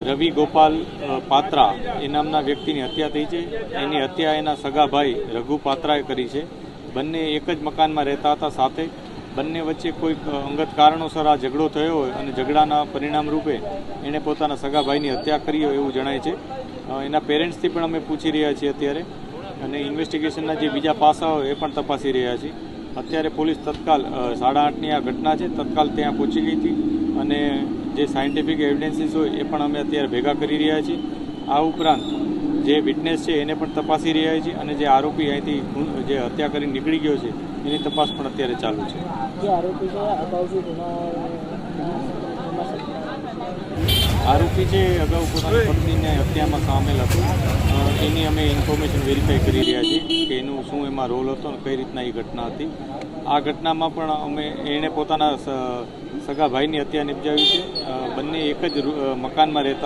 રવિ ગોપાલ પાત્રા એ નામના વ્યક્તિની હત્યા થઈ છે. એની હત્યા એના સગા ભાઈ રઘુ પાત્રાએ કરી છે. બંને એક જ મકાનમાં રહેતા હતા સાથે. બંને વચ્ચે કોઈક અંગત કારણોસર આ ઝઘડો થયો હોય અને ઝઘડાના પરિણામ રૂપે એણે પોતાના સગા ભાઈની હત્યા કરી હોય એવું જણાય છે. એના પેરેન્ટ્સથી પણ અમે પૂછી રહ્યા છીએ અત્યારે, અને ઇન્વેસ્ટિગેશનના જે બીજા પાસાઓ એ પણ તપાસી રહ્યા છીએ. અત્યારે પોલીસ તત્કાલ 8:30ની આ ઘટના છે, તત્કાલ ત્યાં પહોંચી ગઈ હતી અને જે સાયન્ટિફિક એવિડન્સીસ હોય એ પણ અમે અત્યારે ભેગા કરી રહ્યા છીએ. આ ઉપરાંત જે વિટનેસ છે એને પણ તપાસી રહ્યા છીએ અને જે આરોપી અહીંથી જે હત્યા કરી નીકળી ગયો છે એની તપાસ પણ અત્યારે ચાલુ છે. આરોપી છે અગાઉ પોતાની પત્નીને હત્યામાં સામેલ હતો. એની અમે ઇન્ફોર્મેશન વેરીફાઈ કરી રહ્યા છીએ કે એનું શું એમાં રોલ હતો અને કઈ રીતના એ ઘટના હતી. આ ઘટનામાં પણ એણે પોતાના સગા ભાઈની હત્યા નિપજાવી છે. બંને એક જ મકાનમાં રહેતા